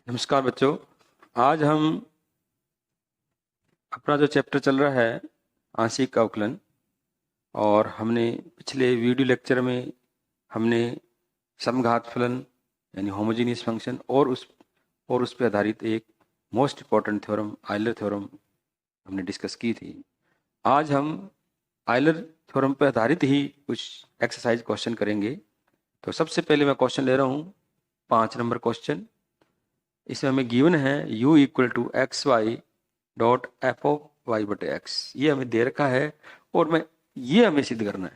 नमस्कार बच्चों। आज हम अपना जो चैप्टर चल रहा है आंशिक अवकलन, और हमने पिछले वीडियो लेक्चर में हमने समघात फलन यानी होमोजेनियस फंक्शन और उस पर आधारित एक most important theorem Euler theorem हमने डिस्कस की थी। आज हम आयलर थ्योरम पर आधारित ही कुछ एक्सरसाइज क्वेश्चन करेंगे। तो सबसे पहले मैं क्वेश्चन ले रहा हूँ 5 नंबर क्वेश्चन। इसमें हमें गिवन है u equal to x y dot f of y बटे एक्स। ये हमें दे रखा है और ये हमें सिद्ध करना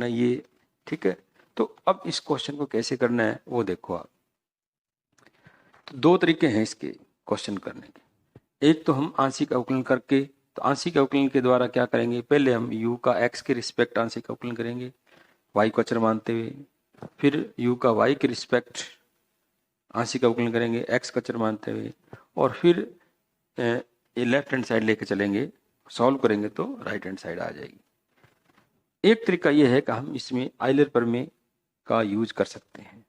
है, ये ठीक है। तो अब इस क्वेश्चन को कैसे करना है वो देखो आप। तो दो तरीके हैं इसके क्वेश्चन करने के। एक तो हम आंशिक अवकलन करके, तो आंशिक अवकलन के द्वारा क्या करेंगे, पहले हम u का x के रिस्पेक्ट आंशिक अवकलन करेंगे y को अचर मानते हुए, फिर u का y के रिस्पेक्ट आंशिक अवकलन करेंगे x का अचर मानते हुए, और फिर ये लेफ्ट हैंड साइड लेके चलेंगे, सॉल्व करेंगे तो राइट हैंड साइड आ जाएगी। एक तरीका यह है कि हम इसमें आइलर प्रमेय का यूज कर सकते हैं।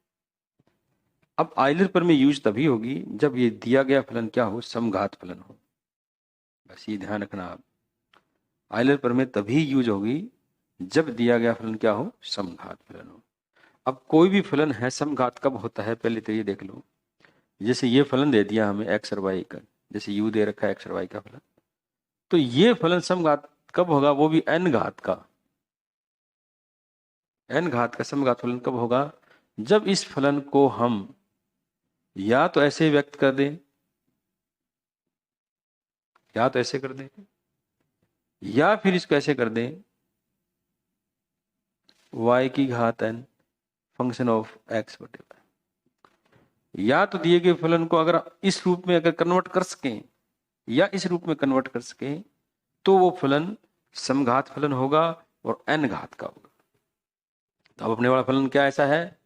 अब आइलर प्रमेय यूज तभी होगी जब ये दिया गया फलन क्या हो, समघात फलन हो। बस ये ध्यान रखना आप। आइलर प्रमेय तभी यूज होगी जब दिया गया फलन क्या हो, समघात फलन हो। अब कोई भी फलन है समघात कब होता है, पहले तो ये देख लो। जैसे ये फलन दे दिया हमें एक्स और वाई का, जैसे u दे रखा है एक्स और वाई का फलन, तो ये फलन समघात कब होगा, वो भी n घात का। n घात का समघात फलन कब होगा, जब इस फलन को हम या तो ऐसे व्यक्त कर दें, या तो ऐसे कर दें, या फिर इसको ऐसे कर दें y की घात n फंक्शन ऑफ x बटे y। या तो दिए गए फलन को अगर इस रूप में अगर कन्वर्ट कर सकें या इस रूप में कन्वर्ट कर सकें तो वो फलन समघात फलन होगा और n घात का होगा। तो अब अपने वाला फलन क्या ऐसा है,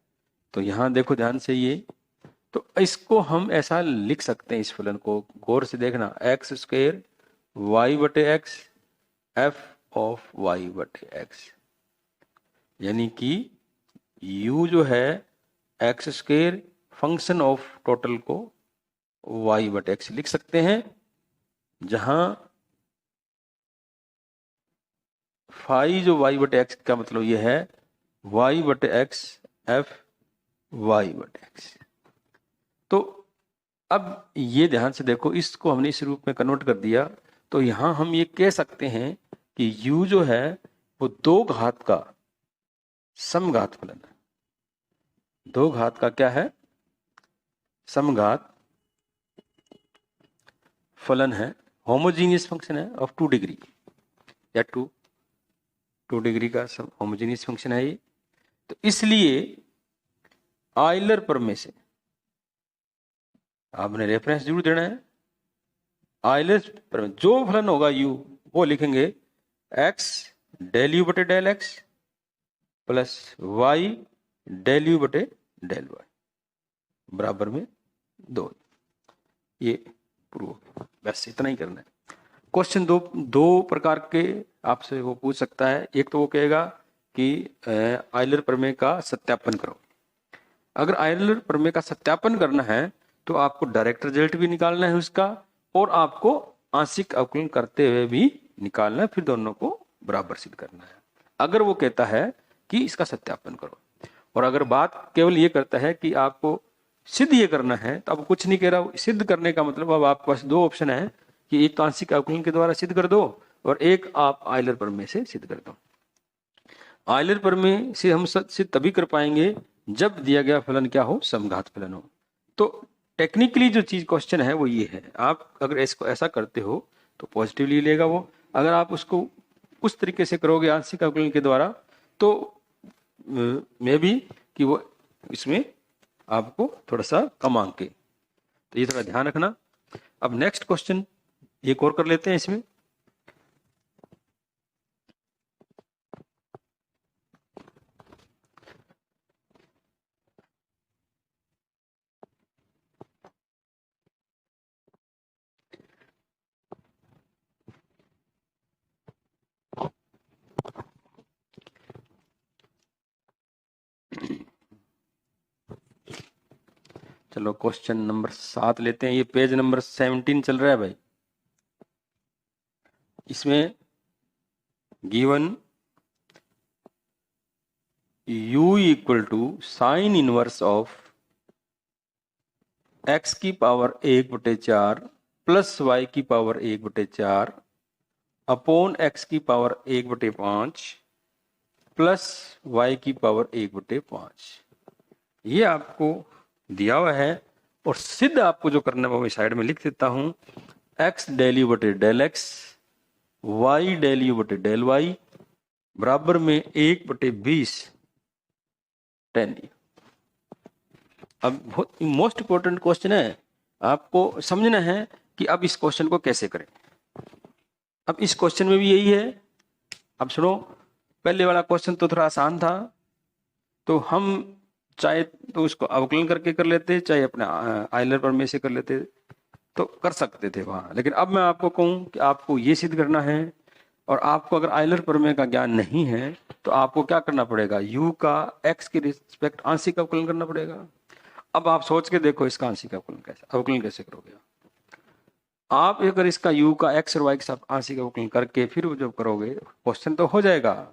तो यहां देखो ध्यान से ये, तो इसको हम ऐसा लिख सकते हैं, इस फलन को गौर से देखना, एक्स स्क्वायर वाई बटे एक्स एफ ऑफ वाई बटे एक्स, यानी कि u जो है x square function of total को वाई बटे एक्स लिख सकते हैं, जहां फाई जो वाई बटे एक्स का मतलब ये है वाई बटे एक्स एफ वाई बटे एक्स। तो अब ये ध्यान से देखो, इसको हमने इस रूप में कन्वर्ट कर दिया, तो यहां हम ये कह सकते हैं कि u जो है वो दो घात का समघात फलन है। दो घात का क्या है, समघात फलन है, होमोजीनियस फंक्शन है ऑफ 2 डिग्री, या 2 डिग्री का होमोजीनियस फंक्शन है ये। तो इसलिए आयलर प्रमेय से आपने रेफरेंस जरूर देना है। आयलर प्रमेय जो फलन होगा u वो लिखेंगे x डेल u बटे del x plus y del u बटे डेल y बराबर में 2। ये प्रूव, बस इतना ही करना है। क्वेश्चन दो प्रकार के आपसे वो पूछ सकता है। एक तो वो कहेगा कि आयलर प्रमेय का सत्यापन करो। अगर आयलर प्रमेय का सत्यापन करना है तो आपको डायरेक्ट रिजल्ट भी निकालना है उसका, और आपको आंशिक अवकलन करते हुए भी निकालना है, फिर दोनों को बराबर सिद्ध करना है। अगर वो कहता है कि इसका सत्यापन करो, और अगर बात केवल ये करता है कि आपको सिद्ध ये करना है, तो अब कुछ नहीं कह रहा। सिद्ध करने का मतलब अब आपके पास दो ऑप्शन है कि एक तो आंशिक अवकलन के द्वारा सिद्ध कर दो, और एक आप आयलर प्रमेय से सिद्ध कर दो। आयलर प्रमेय से हम सिद्ध तभी कर पाएंगे जब दिया गया फलन क्या हो, समघात फलन हो। तो टेक्निकली जो चीज क्वेश्चन है वो ये है, आप अगर इसको ऐसा करते हो तो पॉजिटिवली लेगा वो। अगर आप उसको उस तरीके से करोगे आंशिक अवकलन के द्वारा, तो मे बी कि वो इसमें आपको थोड़ा सा कम अंक के, तो ये थोड़ा ध्यान रखना। अब नेक्स्ट क्वेश्चन एक और कर लेते हैं इसमें। चलो क्वेश्चन नंबर 7 लेते हैं। ये पेज नंबर 17 चल रहा है भाई। इसमें given u equal to sine inverse of x की पावर 1/4 प्लस y की पावर 1/4 अपॉन x की पावर 1/5 प्लस y की पावर 1/5। ये आपको दिया हुआ है और सिद्ध आपको जो करना है वो मैं साइड में लिख देता हूं। x डेल यू बटे del x, y del u बटे डेल वाई बराबर में 1/20 tan u। अब बहुत मोस्ट इंपॉर्टेंट क्वेश्चन है, आपको समझना है कि अब इस क्वेश्चन को कैसे करें। अब इस क्वेश्चन में भी यही है। अब सुनो, पहले वाला क्वेश्चन तो थोड़ा आसान था, तो हम चाहे तो उसको अवकलन करके कर लेते, चाहे अपने आइलर प्रमेय से कर लेते, तो कर सकते थे वहां। लेकिन अब मैं आपको कहूं कि आपको ये सिद्ध करना है, और आपको अगर आइलर प्रमेय का ज्ञान नहीं है तो आपको क्या करना पड़ेगा, u का x के रिस्पेक्ट आंशिक अवकलन करना पड़ेगा। अब आप सोच के देखो इसका आंशिक अवकलन कैसे करोगे आप। अगर इसका u का x और y के साथ आंशिक अवकलन करके फिर जब करोगे क्वेश्चन तो हो जाएगा,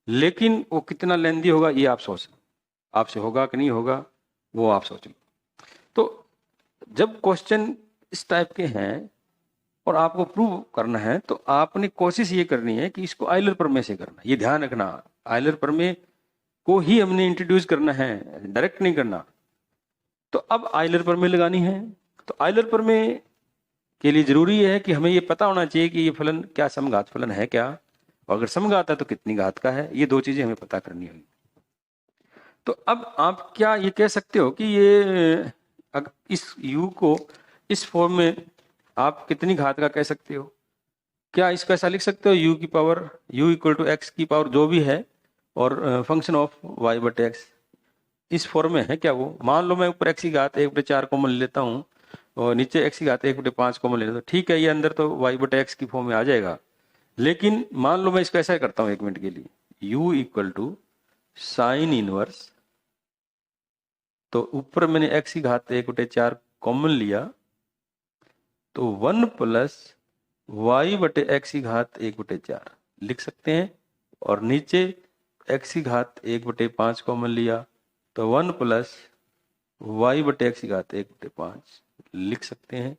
लेकिन वो कितना लेंदी होगा ये आप सोच, आपसे होगा कि नहीं होगा वो आप सोच लो। तो जब क्वेश्चन इस टाइप के हैं और आपको प्रूव करना है तो आपने कोशिश ये करनी है कि इसको आइलर प्रमेय से करना। ये ध्यान रखना, आइलर प्रमेय को ही हमने इंट्रोड्यूस करना है, डायरेक्ट नहीं करना। तो अब आइलर प्रमेय लगानी है, तो आइलर प्रमेय के लिए जरूरी है कि हमें ये पता होना चाहिए कि ये फलन क्या समघात फलन है क्या, और अगर समघात है तो कितनी घात का है। ये दो चीजें हमें पता करनी होगी। तो अब आप क्या ये कह सकते हो कि ये इस u को इस फॉर्म में आप कितनी घात का कह सकते हो? क्या इसको ऐसा लिख सकते हो u की power u equal to x की पावर जो भी है और फंक्शन ऑफ y बटे एक्स, इस फॉर्म में है क्या वो? मान लो मैं ऊपर x की घात 1/4 कॉमन ले लेता हूँ और नीचे x की घात 1/5 कॉमन ले लेता हूँ, ठीक है, ये अंदर तो y बटे एक्स की फॉर्म में आ जाएगा। लेकिन मान लो मैं इसको ऐसा करता हूँ 1 मिनट के लिए, u equal to sine inverse, तो ऊपर मैंने x की घात 1/4 कॉमन लिया तो 1 प्लस y बटे एक्स की घात 1/4 लिख सकते हैं, और नीचे x की घात 1/5 कॉमन लिया तो 1 प्लस y बटे एक्स की घात 1/5 लिख सकते हैं।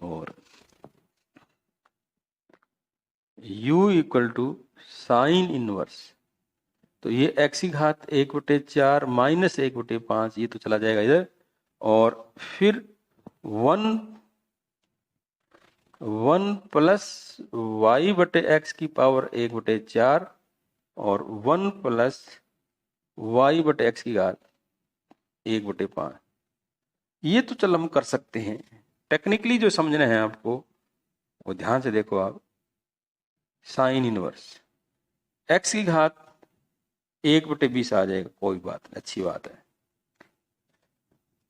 और u equal to sine inverse, तो ये x की घात 1/4 माइनस 1/5 ये तो चला जाएगा इधर, और फिर 1 प्लस y बटे एक्स की पावर 1/4 और 1 प्लस y बटे एक्स की घात 1/5। ये तो चल हम कर सकते हैं। टेक्निकली जो समझना है आपको वो ध्यान से देखो आप। साइन इनवर्स x की घात 1/20 आ जाएगा, कोई बात नहीं, अच्छी बात है।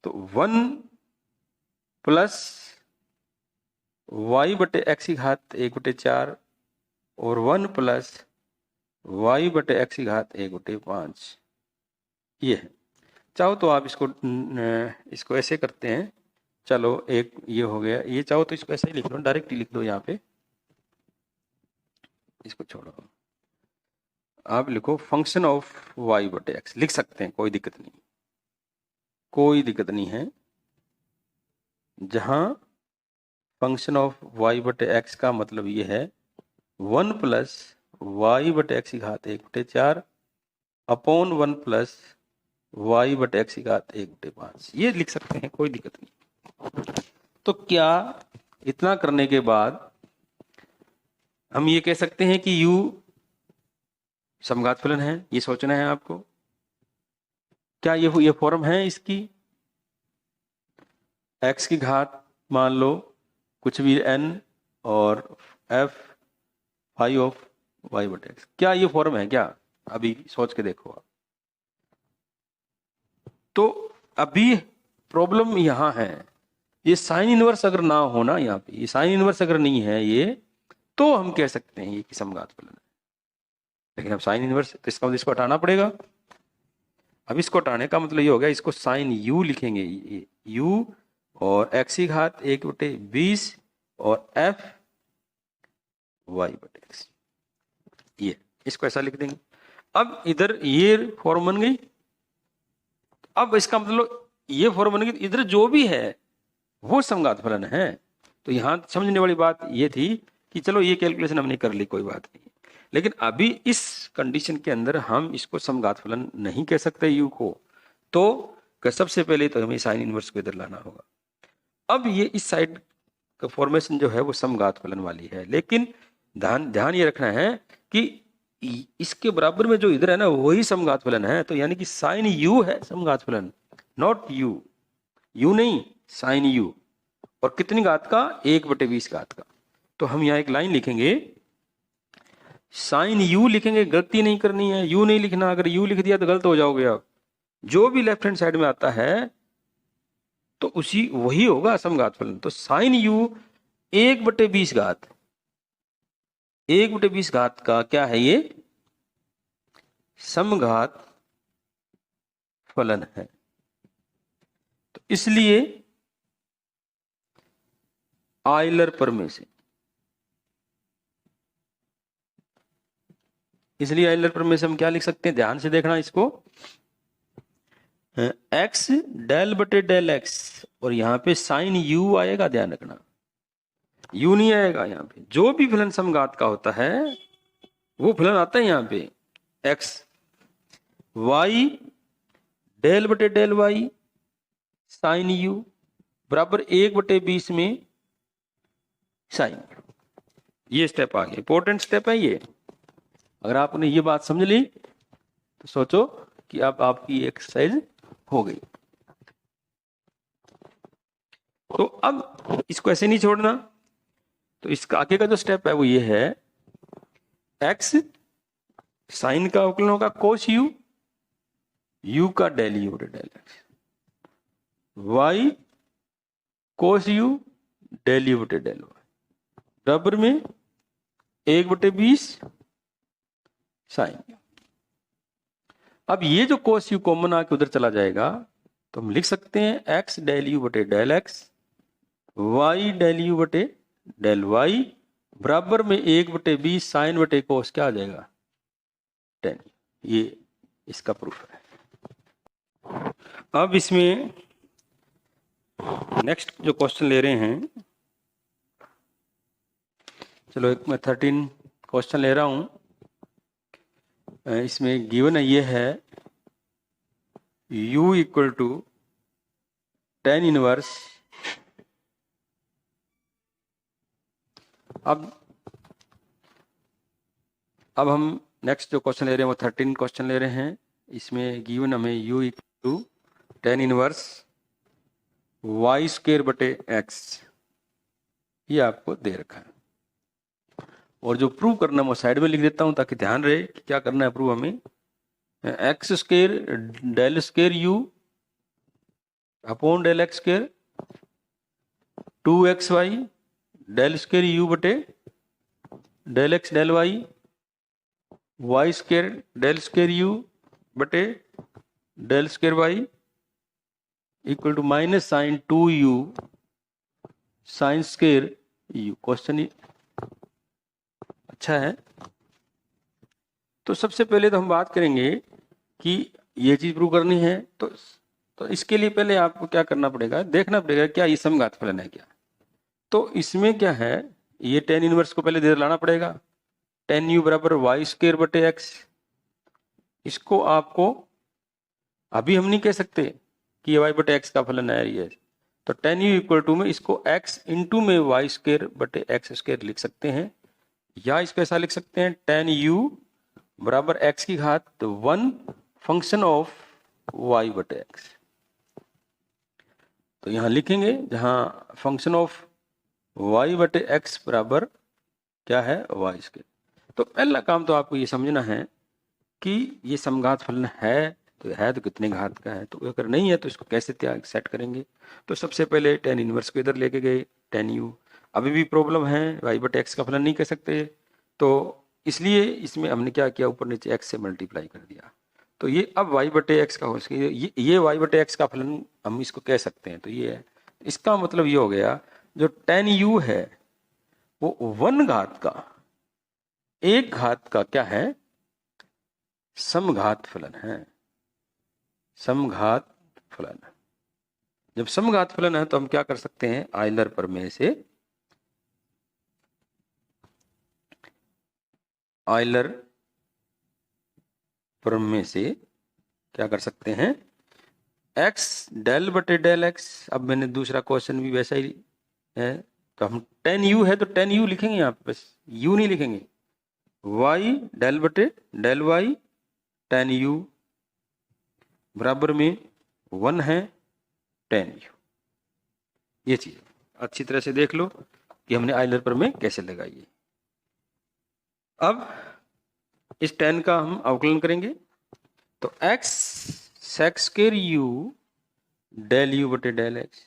तो 1 प्लस y बटे एक्स की घात 1/4 और 1 प्लस y बटे एक्स की घात 1/5 ये है। चाहो तो आप इसको ऐसे करते हैं, चलो एक ये हो गया, ये चाहो तो इसको ऐसे ही लिख लो, डायरेक्ट ही लिख दो, यहाँ पे इसको छोड़ो, आप लिखो फंक्शन ऑफ y बटे एक्स लिख सकते हैं, कोई दिक्कत नहीं, कोई दिक्कत नहीं है। जहां फंक्शन ऑफ y बटे एक्स का मतलब ये है 1 प्लस y बटे एक्स की घात 1/4 अपॉन 1 प्लस y बटे एक्स की घात 1/5 ये लिख सकते हैं, कोई दिक्कत नहीं। तो क्या इतना करने के बाद हम ये कह सकते हैं कि u समघात फलन है? ये सोचना है आपको। क्या ये फॉर्म है इसकी? x की घात मान लो कुछ भी n और f फाई ऑफ y बटे एक्स, क्या ये फॉर्म है क्या? अभी सोच के देखो आप। तो अभी प्रॉब्लम यहां है, ये साइन इनवर्स अगर ना हो ना, यहाँ पे ये साइन इनवर्स अगर नहीं है ये, तो हम कह सकते हैं ये कि समघात फलन है। लेकिन अब साइन इनवर्स, तो इसका मतलब इसको हटाना पड़ेगा। अब इसको हटाने का मतलब ये हो गया, इसको साइन u लिखेंगे, ये u और x की घात 1/20 और f y/x। ये इसको ऐसा लिख देंगे। अब इधर ये फॉर्म बन गई। अब इसका मतलब ये फॉर्म बन गई, इधर जो भी है वो समघात फलन है। तो यहां समझने वाली बात ये थी कि चलो ये कैलकुलेशन हमने कर ली, कोई बात नहीं, लेकिन अभी इस कंडीशन के अंदर हम इसको समघात फलन नहीं कह सकते u को। तो सबसे पहले तो हमें साइन इनवर्स को इधर लाना होगा। अब ये इस साइड का फॉर्मेशन जो है वो समघात फलन वाली है, लेकिन ध्यान ये रखना है कि इसके बराबर में जो इधर है ना वही समघात फलन है। तो यानी कि साइन u है समघात फलन, नॉट u नहीं, साइन u। और कितनी घात का? 1/20 घात का। तो हम यहाँ एक लाइन लिखेंगे, साइन u लिखेंगे, गलती नहीं करनी है, u नहीं लिखना। अगर u लिख दिया तो गलत हो जाओगे आप। जो भी लेफ्ट हैंड साइड में आता है तो उसी वही होगा समघात फलन। तो साइन u 1/20 घात, 1/20 घात का क्या है? ये समघात फलन है। तो इसलिए आयलर प्रमेय से, हम क्या लिख सकते हैं? ध्यान से देखना इसको, x डेल बटे डेल x, और यहां पे साइन u आएगा, ध्यान रखना u नहीं आएगा यहां पे। जो भी फलन समघात का होता है वो फलन आता है यहां पे, x y डेल बटे डेल y साइन u बराबर 1/20 में साइन। ये स्टेप आ गया, इंपॉर्टेंट स्टेप है ये। अगर आपने ये बात समझ ली तो सोचो कि अब आपकी एक्सरसाइज हो गई। तो अब इसको ऐसे नहीं छोड़ना। तो इसका आगे का जो स्टेप है वो ये है, x साइन का अवकलन होगा कोस u का डेल u बटे डेल x, y कोस u डेल u बटे डेल y बराबर में 1/20 साइन। अब ये जो कोस u कॉमन आके उधर चला जाएगा तो हम लिख सकते हैं x डेल u बटे del x, y del u बटे डेल y बराबर में 1/20 साइन बटे कोस, क्या आ जाएगा? 10। ये इसका प्रूफ है। अब इसमें नेक्स्ट जो क्वेश्चन ले रहे हैं, चलो एक मैं 13 क्वेश्चन ले रहा हूं। इसमें गिवन ये है u equal to tan inverse. अब हम नेक्स्ट जो क्वेश्चन ले रहे हैं वो 13 क्वेश्चन ले रहे हैं। इसमें गिवन हमें u equal to tan inverse y square बटे x, ये आपको दे रखा है। और जो प्रूव करना है वो साइड में लिख देता हूं ताकि ध्यान रहे कि क्या करना है प्रूव हमें। x square del square u upon del x square 2xy del square u बटे del x del y, y square del square u बटे del square y equal to minus sine 2u sine square u। Question अच्छा है। तो सबसे पहले तो हम बात करेंगे कि ये चीज प्रूव करनी है। तो इसके लिए पहले आपको क्या करना पड़ेगा, देखना पड़ेगा क्या ये समघात फलन है क्या। तो इसमें क्या है, ये tan इनवर्स को पहले इधर लाना पड़ेगा, tan u बराबर वाई स्क्वायर बटे x। इसको आपको अभी हम नहीं कह सकते कि ये y बटे x का फलन है ये। तो tan u इक्वल टू में इसको x इंटू में वाई स्क्वायर बटे एक्स स्क्वायर लिख सकते हैं, या इसको ऐसा लिख सकते हैं tan u बराबर x की घात 1 फंक्शन ऑफ y बटे x। तो यहां लिखेंगे जहां फंक्शन ऑफ y बटे x बराबर क्या है, y स्क्वायर। तो पहला काम तो आपको ये समझना है कि ये समघात फलन है तो कितने घात का है। तो अगर नहीं है तो इसको कैसे सेट करेंगे। तो सबसे पहले tan इनवर्स को इधर लेके गए, tan u। अभी भी प्रॉब्लम है, y बटे x का फलन नहीं कह सकते, तो इसलिए इसमें हमने क्या किया, ऊपर नीचे x से मल्टीप्लाई कर दिया। तो ये अब y बटे एक्स का हो सके, ये y बटे एक्स का फलन हम इसको कह सकते हैं। तो ये है, इसका मतलब ये हो गया जो tan u है वो 1 घात का, 1 घात का क्या है, समघात फलन है। समघात फलन, जब समघात फलन है तो हम क्या कर सकते हैं, आयलर प्रमेय से, आयलर प्रमेय से क्या कर सकते हैं, x डेल बटे डेल x। अब मैंने दूसरा क्वेश्चन भी वैसा ही है, तो हम tan u है तो tan u लिखेंगे यहाँ पे, बस u नहीं लिखेंगे। y डेल बटे डेल y tan u बराबर में 1 है tan u। ये चीज अच्छी तरह से देख लो कि हमने आयलर प्रमेय कैसे लगाई है। अब इस tan का हम अवकलन करेंगे, तो x sec square u del u बटे del x,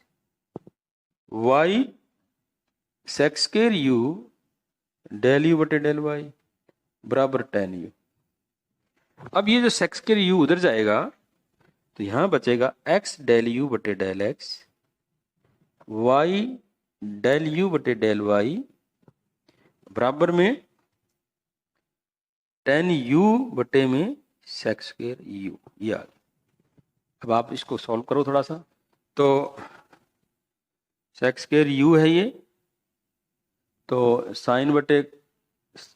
y sec square u del u बटे डेल y बराबर tan u। अब ये जो sec स्क्वायर u उधर जाएगा तो यहां बचेगा x डेल u बटे del x, y del u बटे डेल y बराबर में tan u बटे में sec स्क्वायर u। ये आ गया। अब आप इसको सॉल्व करो थोड़ा सा, तो sec स्क्वायर u है ये, तो साइन बटे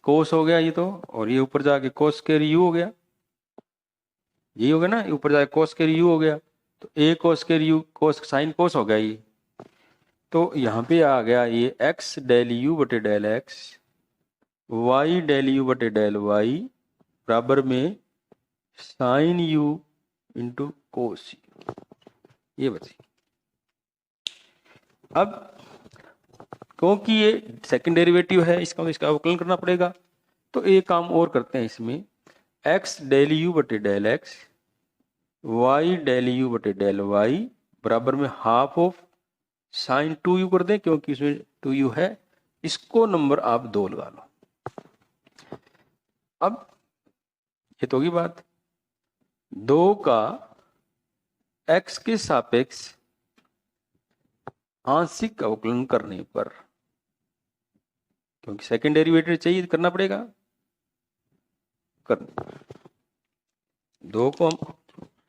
कोस हो गया ये तो, और ये ऊपर जाके कोस स्क्वायर u हो गया, यही हो गया ना, ऊपर जाके कोस स्क्वायर u हो गया, तो a cos square u cos sine cos हो गया ये। तो यहाँ पे आ गया ये x डेल u बटे del x, y del u बटे डेल y बराबर में sine u into cos u, ये बचे। अब क्योंकि ये सेकंड डेरिवेटिव है, इसका अवकलन करना पड़ेगा, तो एक काम और करते हैं इसमें, x डेल u बटे del x, y del u बटे डेल y बराबर में हाफ ऑफ साइन 2u कर दें, क्योंकि इसमें 2u है, इसको नंबर आप 2 लगा लो। अब ये तो होगी बात, 2 का x के सापेक्ष आंशिक अवकलन करने पर, क्योंकि सेकंड डेरिवेटिव चाहिए, करना पड़ेगा, करना। 2 को हम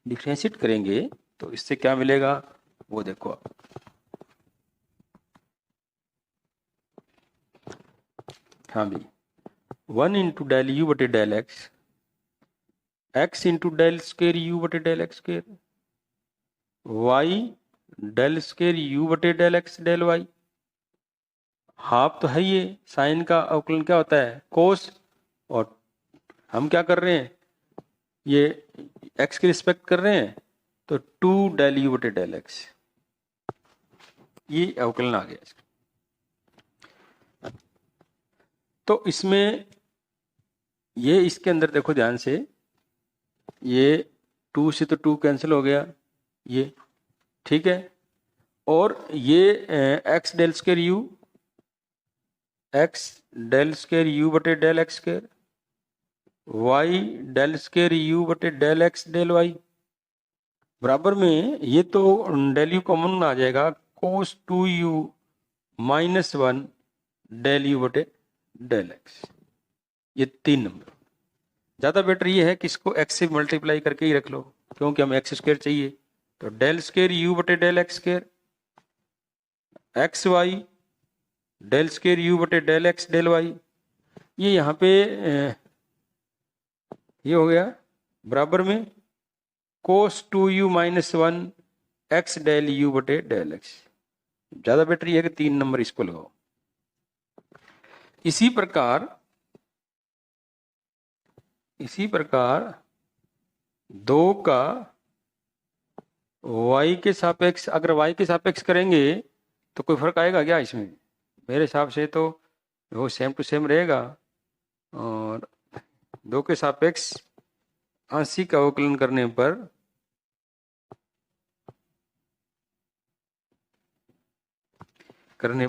डिफरेंशिएट करेंगे तो इससे क्या मिलेगा वो देखो आप। हाँ भी 1 इंटू डेल यू बटे del x, x into del square u बटे del x square, y del square u बटे del x del y, half तो है ये, साइन का अवकलन क्या होता है, कोस, और हम क्या कर रहे हैं, ये एक्स की रिस्पेक्ट कर रहे हैं, तो 2 डेल यू बटे डेल एक्स, ये अवकलन आ गया। तो इसमें ये इसके अंदर देखो ध्यान से, ये 2 से तो 2 कैंसिल हो गया, ये ठीक है, और ये x del square u, x del square u बटे del x square, y del square u बटे डेल एक्स डेल वाई बराबर में, ये तो डेल यू कॉमन आ जाएगा, cos 2u minus 1 del u बटे डेल एक्स। ये 3 नंबर। ज़्यादा बेटर ये है कि इसको x से मल्टीप्लाई करके ही रख लो, क्योंकि हमें एक्स स्क्वायर चाहिए, तो डेल स्क्वायर यू बटे del x square, x y del square u बटे डेल एक्स डेल वाई, ये यहाँ पे ये हो गया बराबर में cos 2u minus 1 x del u बटे डेल एक्स। ज़्यादा बेटर ये है कि 3 नंबर इसको लगाओ। इसी प्रकार 2 का y के सापेक्ष, अगर y के सापेक्ष करेंगे तो कोई फर्क आएगा क्या इसमें? मेरे हिसाब से तो वो सेम टू सेम रहेगा, और 2 के सापेक्ष आंशिक अवकलन करने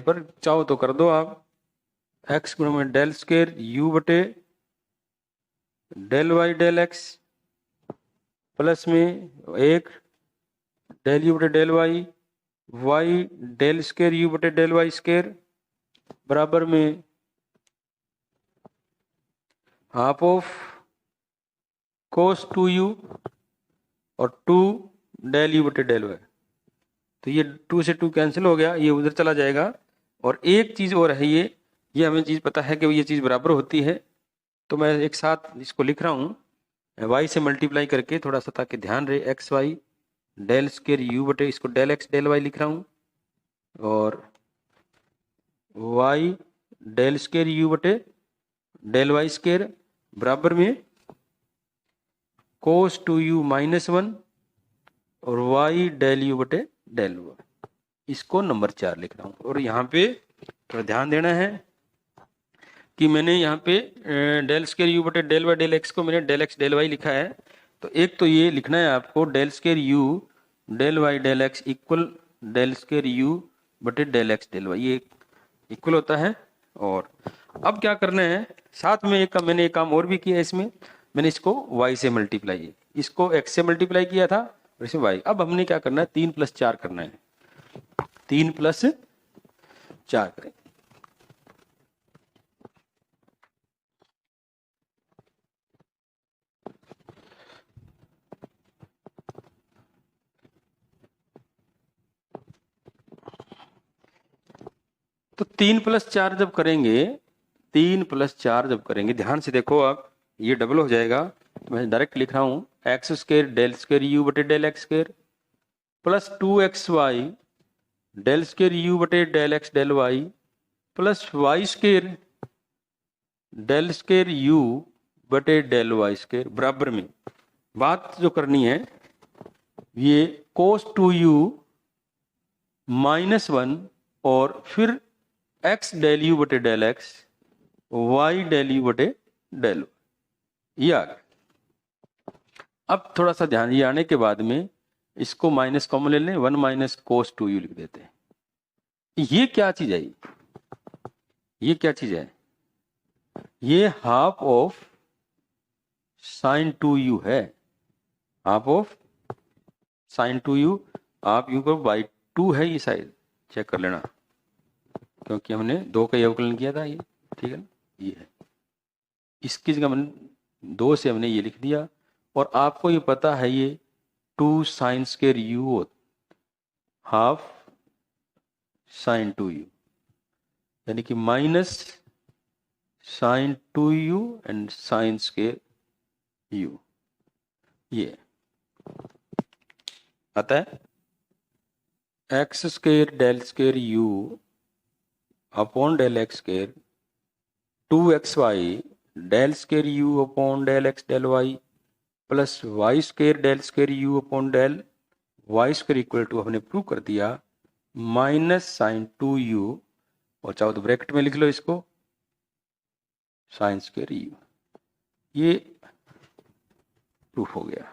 पर चाहो तो कर दो आप, x गुणा में डेल स्क्वायर u बटे del y del x, plus में एक डेल यू बटे del y, y del square u बटे डेल वाई स्केयर बराबर में हाफ ऑफ कोस 2u और 2 डेल यू बटे डेल वाई। तो ये 2 से 2 कैंसिल हो गया, ये उधर चला जाएगा। और एक चीज़ और है, ये हमें चीज़ पता है कि ये चीज़ बराबर होती है, तो मैं एक साथ इसको लिख रहा हूँ y से मल्टीप्लाई करके, थोड़ा सा ताकि ध्यान रहे। X y del square u बटे, इसको डेल एक्स डेल वाई लिख रहा हूँ, और y डेल स्केयर यू बटे डेल वाई स्केयर बराबर में कोस 2u माइनस 1 और y डेल यू बटे डेल वाई। इसको नंबर 4 लिख रहा हूँ। और यहाँ पे थोड़ा ध्यान देना है कि मैंने यहाँ पे डेल स्केयर यू बटे डेल वाई डेल एक्स को मैंने डेल एक्स डेल वाई लिखा है। तो एक तो ये लिखना है आपको del square u del y del x equal del square u बटे डेल एक्स डेल वाई, ये इक्वल होता है। और अब क्या करना है, साथ में मैंने एक काम और भी किया है इसमें, मैंने इसको y से मल्टीप्लाई, इसको x से मल्टीप्लाई किया था और इसमें y। अब हमने क्या करना है, 3 + 4 करना है, 3 + 4 करें। तो 3 + 4 जब करेंगे, 3 + 4 जब करेंगे, ध्यान से देखो, आप ये डबल हो जाएगा। मैं डायरेक्ट लिख रहा हूँ x square del square u बटे del x square plus 2xy del square u बटे del x del y plus y square del square u बटे डेल वाई स्केयर बराबर में, बात जो करनी है ये कोस 2u माइनस 1 और फिर x डेल यू बटे del x y del u बटे डेल, ये आ गया। अब थोड़ा सा ध्यान, ये आने के बाद में इसको माइनस कॉमन ले लें, 1 माइनस कोस 2u लिख देते हैं। ये क्या चीज है, ये क्या चीज है, ये हाफ ऑफ साइन 2u है, हाफ ऑफ साइन 2u। आप यूं करो बाई 2 है, ये साइड चेक कर लेना, क्योंकि हमने 2 का अवकलन किया था, ये ठीक है ना, ये है। इसकी जगह हमने 2 से हमने ये लिख दिया। और आपको ये पता है ये 2 sine square u half sine 2u, यानी कि minus sine 2u and sine square u, ये आता है x square del square u upon del x square 2xy del square u upon del x del y plus y square del square u upon del y square equal to, हमने prove कर दिया, minus sine 2u, और चाहो तो bracket में लिख लो इसको, sign square u। ये प्रूफ हो गया।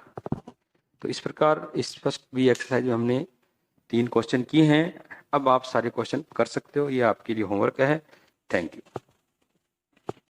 तो इस प्रकार इस फर्स्ट भी एक्सरसाइज में हमने 3 क्वेश्चन किए हैं। अब आप सारे क्वेश्चन कर सकते हो, ये आपके लिए होमवर्क है। Thank you.